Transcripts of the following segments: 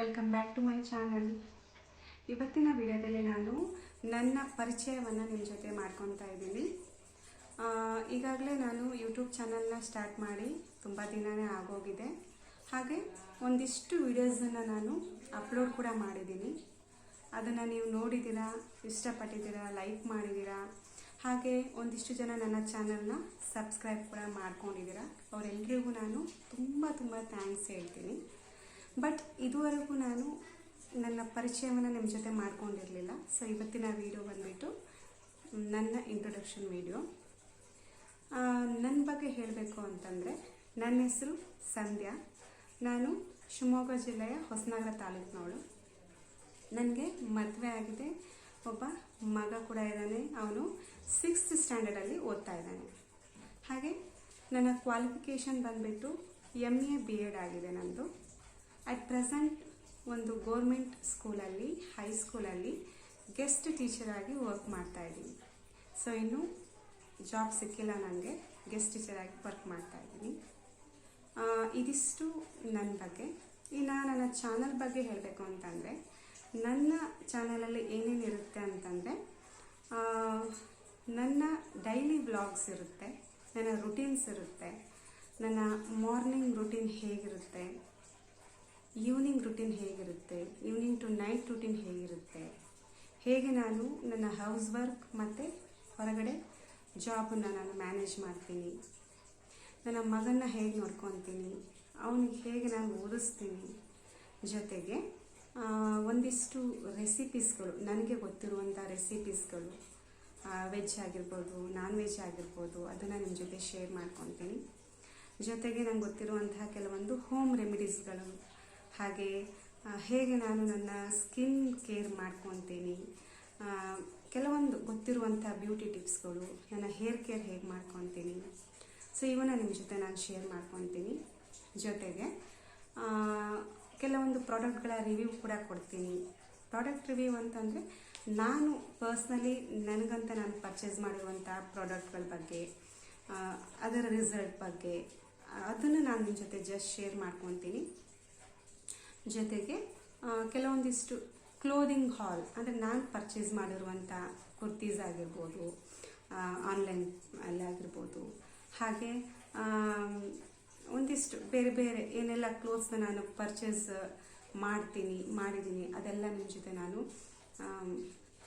Welcome back to my channel. ಇವತ್ತಿನ ವಿಡಿಯೋದಲ್ಲಿ ನಾನು ನನ್ನ ಪರಿಚಯವನ್ನು ನಿಮ್ಮ ಜೊತೆ ಮಾಡ್ಕೊತಾ ಇದ್ದೀನಿ. ಈಗಾಗಲೇ ನಾನು ಯೂಟ್ಯೂಬ್ ಚಾನಲ್ನ ಸ್ಟಾರ್ಟ್ ಮಾಡಿ ತುಂಬ ದಿನವೇ ಆಗೋಗಿದೆ. ಹಾಗೆ ಒಂದಿಷ್ಟು ವಿಡಿಯೋಸನ್ನು ನಾನು ಅಪ್ಲೋಡ್ ಕೂಡ ಮಾಡಿದ್ದೀನಿ. ಅದನ್ನು ನೀವು ನೋಡಿದ್ದೀರಾ, ಇಷ್ಟಪಟ್ಟಿದ್ದೀರಾ, ಲೈಕ್ ಮಾಡಿದ್ದೀರಾ. ಹಾಗೆ ಒಂದಿಷ್ಟು ಜನ ನನ್ನ ಚಾನಲ್ನ ಸಬ್ಸ್ಕ್ರೈಬ್ ಕೂಡ ಮಾಡ್ಕೊಂಡಿದ್ದೀರಾ. ಅವರೆಲ್ಲರಿಗೂ ನಾನು ತುಂಬ ಥ್ಯಾಂಕ್ಸ್ ಹೇಳ್ತೀನಿ. ಬಟ್ ಇದುವರೆಗೂ ನಾನು ನನ್ನ ಪರಿಚಯವನ್ನು ನಿಮ್ಮ ಜೊತೆ ಮಾಡ್ಕೊಂಡಿರಲಿಲ್ಲ. ಸೊ ಇವತ್ತಿನ ವಿಡಿಯೋ ಬಂದುಬಿಟ್ಟು ನನ್ನ ಇಂಟ್ರೊಡಕ್ಷನ್ ವಿಡಿಯೋ. ನನ್ನ ಬಗ್ಗೆ ಹೇಳಬೇಕು ಅಂತಂದರೆ, ನನ್ನ ಹೆಸರು ಸಂಧ್ಯಾ. ನಾನು ಶಿವಮೊಗ್ಗ ಜಿಲ್ಲೆಯ ಹೊಸನಗರ ತಾಲೂಕಿನವಳು. ನನಗೆ ಮದುವೆ ಆಗಿದೆ, ಒಬ್ಬ ಮಗ ಕೂಡ ಇದ್ದಾನೆ. ಅವನು 6th ಸ್ಟ್ಯಾಂಡರ್ಡಲ್ಲಿ ಓದ್ತಾ ಇದ್ದಾನೆ. ಹಾಗೆ ನನ್ನ ಕ್ವಾಲಿಫಿಕೇಷನ್ ಬಂದುಬಿಟ್ಟು MA BEd ಆಗಿದೆ ನಂದು. ಅಟ್ ಪ್ರೆಸೆಂಟ್ ಒಂದು ಗೋರ್ಮೆಂಟ್ ಸ್ಕೂಲಲ್ಲಿ, ಹೈಸ್ಕೂಲಲ್ಲಿ ಗೆಸ್ಟ್ ಟೀಚರ್ ಆಗಿ ವರ್ಕ್ ಮಾಡ್ತಾ ಇದ್ದೀನಿ. ಸೊ ಇನ್ನೂ ಜಾಬ್ ಸಿಕ್ಕಿಲ್ಲ ನನಗೆ, ಗೆಸ್ಟ್ ಟೀಚರ್ ಆಗಿ ವರ್ಕ್ ಮಾಡ್ತಾ ಇದ್ದೀನಿ. ಇದಿಷ್ಟು ನನ್ನ ಬಗ್ಗೆ. ಇನ್ನು ನನ್ನ ಚಾನಲ್ ಬಗ್ಗೆ ಹೇಳಬೇಕು ಅಂತಂದರೆ, ನನ್ನ ಚಾನಲಲ್ಲಿ ಏನೇನು ಇರುತ್ತೆ ಅಂತಂದರೆ, ನನ್ನ ಡೈಲಿ ವ್ಲಾಗ್ಸ್ ಇರುತ್ತೆ, ನನ್ನ ರುಟೀನ್ಸ್ ಇರುತ್ತೆ, ನನ್ನ ಮಾರ್ನಿಂಗ್ ರುಟೀನ್ ಹೇಗಿರುತ್ತೆ, ಈವ್ನಿಂಗ್ ರುಟೀನ್ ಹೇಗಿರುತ್ತೆ, ಈವ್ನಿಂಗ್ ಟು ನೈಟ್ ರುಟೀನ್ ಹೇಗಿರುತ್ತೆ, ಹೇಗೆ ನಾನು ನನ್ನ ಹೌಸ್ ವರ್ಕ್ ಮತ್ತು ಹೊರಗಡೆ ಜಾಬನ್ನು ನಾನು ಮ್ಯಾನೇಜ್ ಮಾಡ್ತೀನಿ, ನನ್ನ ಮಗನ್ನ ಹೇಗೆ ನೋಡ್ಕೊತೀನಿ, ಅವನಿಗೆ ಹೇಗೆ ನಾನು ಓದಿಸ್ತೀನಿ, ಜೊತೆಗೆ ಒಂದಿಷ್ಟು ರೆಸಿಪೀಸ್ಗಳು, ನನಗೆ ಗೊತ್ತಿರುವಂಥ ರೆಸಿಪೀಸ್ಗಳು, ವೆಜ್ ಆಗಿರ್ಬೋದು, ನಾನ್ ವೆಜ್ ಆಗಿರ್ಬೋದು, ಅದನ್ನು ನಿಮ್ಮ ಜೊತೆ ಶೇರ್ ಮಾಡ್ಕೊತೀನಿ. ಜೊತೆಗೆ ನಂಗೆ ಗೊತ್ತಿರುವಂತಹ ಕೆಲವೊಂದು ಹೋಮ್ ರೆಮಿಡೀಸ್ಗಳು, ಹಾಗೆ ಹೇಗೆ ನಾನು ನನ್ನ ಸ್ಕಿನ್ ಕೇರ್ ಮಾಡ್ಕೊತೀನಿ, ಕೆಲವೊಂದು ಗೊತ್ತಿರುವಂಥ ಬ್ಯೂಟಿ ಟಿಪ್ಸ್ಗಳು, ನನ್ನ ಹೇರ್ ಕೇರ್ ಹೇಗೆ ಮಾಡ್ಕೊತೀನಿ. ಸೊ ಇವನ್ನ ನಿಮ್ಮ ಜೊತೆ ನಾನು ಶೇರ್ ಮಾಡ್ಕೊತೀನಿ. ಜೊತೆಗೆ ಕೆಲವೊಂದು ಪ್ರಾಡಕ್ಟ್ಗಳ ರಿವ್ಯೂ ಕೂಡ ಕೊಡ್ತೀನಿ. ಪ್ರಾಡಕ್ಟ್ ರಿವ್ಯೂ ಅಂತಂದರೆ, ನಾನು ಪರ್ಸ್ನಲಿ ನನಗಂತ ನಾನು ಪರ್ಚೇಸ್ ಮಾಡಿರುವಂಥ ಪ್ರಾಡಕ್ಟ್ಗಳ ಬಗ್ಗೆ, ಅದರ ರಿಸಲ್ಟ್ ಬಗ್ಗೆ, ಅದನ್ನು ನಾನು ನಿಮ್ಮ ಜೊತೆ ಜಸ್ಟ್ ಶೇರ್ ಮಾಡ್ಕೊತೀನಿ. ಜೊತೆಗೆ ಕೆಲವೊಂದಿಷ್ಟು ಕ್ಲೋದಿಂಗ್ ಹಾಲ್, ಅಂದರೆ ನಾನು ಪರ್ಚೇಸ್ ಮಾಡಿರುವಂಥ ಕುರ್ತೀಸ್ ಆಗಿರ್ಬೋದು, ಆನ್ಲೈನ್ ಅಲ್ಲಿ ಆಗಿರ್ಬೋದು, ಹಾಗೆ ಒಂದಿಷ್ಟು ಬೇರೆ ಬೇರೆ ಏನೆಲ್ಲ ಕ್ಲೋತ್ಸ್ನ ನಾನು ಪರ್ಚೇಸ್ ಮಾಡಿದ್ದೀನಿ ಅದೆಲ್ಲ ನಿಮ್ಮ ಜೊತೆ ನಾನು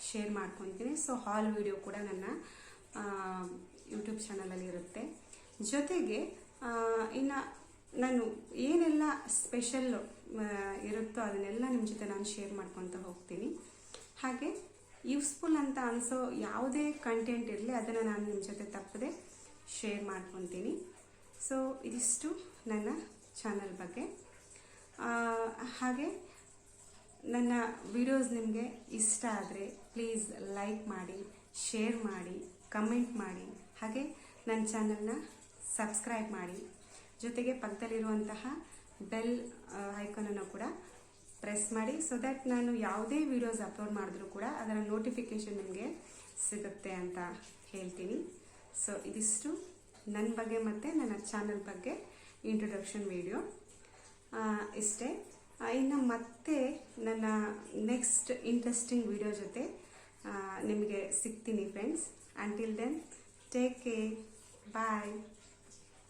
ಶೇರ್ ಮಾಡ್ಕೊತೀನಿ. ಸೊ ಹಾಲ್ ವಿಡಿಯೋ ಕೂಡ ನನ್ನ ಯೂಟ್ಯೂಬ್ ಚಾನಲಲ್ಲಿ ಇರುತ್ತೆ. ಜೊತೆಗೆ ಇನ್ನು ನಾನು ಏನೆಲ್ಲ ಸ್ಪೆಷಲ್ ಇರುತ್ತೋ ಅದನ್ನೆಲ್ಲ ನಿಮ್ಮ ಜೊತೆ ನಾನು ಶೇರ್ ಮಾಡ್ಕೊತ ಹೋಗ್ತೀನಿ. ಹಾಗೆ ಯೂಸ್ಫುಲ್ ಅಂತ ಅನಿಸೋ ಯಾವುದೇ ಕಂಟೆಂಟ್ ಇರಲಿ ಅದನ್ನು ನಾನು ನಿಮ್ಮ ಜೊತೆ ತಪ್ಪದೆ ಶೇರ್ ಮಾಡ್ಕೊತೀನಿ. ಸೊ ಇದಿಷ್ಟು ನನ್ನ ಚಾನಲ್ ಬಗ್ಗೆ. ಹಾಗೆ ನನ್ನ ವಿಡಿಯೋಸ್ ನಿಮಗೆ ಇಷ್ಟ ಆದರೆ ಪ್ಲೀಸ್ ಲೈಕ್ ಮಾಡಿ, ಶೇರ್ ಮಾಡಿ, ಕಮೆಂಟ್ ಮಾಡಿ, ಹಾಗೆ ನನ್ನ ಚಾನಲ್ನ ಸಬ್ಸ್ಕ್ರೈಬ್ ಮಾಡಿ. ಜೊತೆಗೆ ಪಕ್ಕದಲ್ಲಿರುವಂತಹ ಬೆಲ್ ಐಕಾನನ್ನು ಕೂಡ ಪ್ರೆಸ್ ಮಾಡಿ, ಸೊ ದ್ಯಾಟ್ ನಾನು ಯಾವುದೇ ವಿಡಿಯೋಸ್ ಅಪ್ಲೋಡ್ ಮಾಡಿದ್ರೂ ಕೂಡ ಅದರ ನೋಟಿಫಿಕೇಷನ್ ನಿಮಗೆ ಸಿಗುತ್ತೆ ಅಂತ ಹೇಳ್ತೀನಿ. ಸೊ ಇದಿಷ್ಟು ನನ್ನ ಬಗ್ಗೆ ಮತ್ತು ನನ್ನ ಚಾನಲ್ ಬಗ್ಗೆ ಇಂಟ್ರೊಡಕ್ಷನ್ ವಿಡಿಯೋ. ಇಷ್ಟೇ. ಇನ್ನು ಮತ್ತೆ ನನ್ನ ನೆಕ್ಸ್ಟ್ ಇಂಟ್ರೆಸ್ಟಿಂಗ್ ವಿಡಿಯೋ ಜೊತೆ ನಿಮಗೆ ಸಿಗ್ತೀನಿ friends. Until then take care, ಬಾಯ್.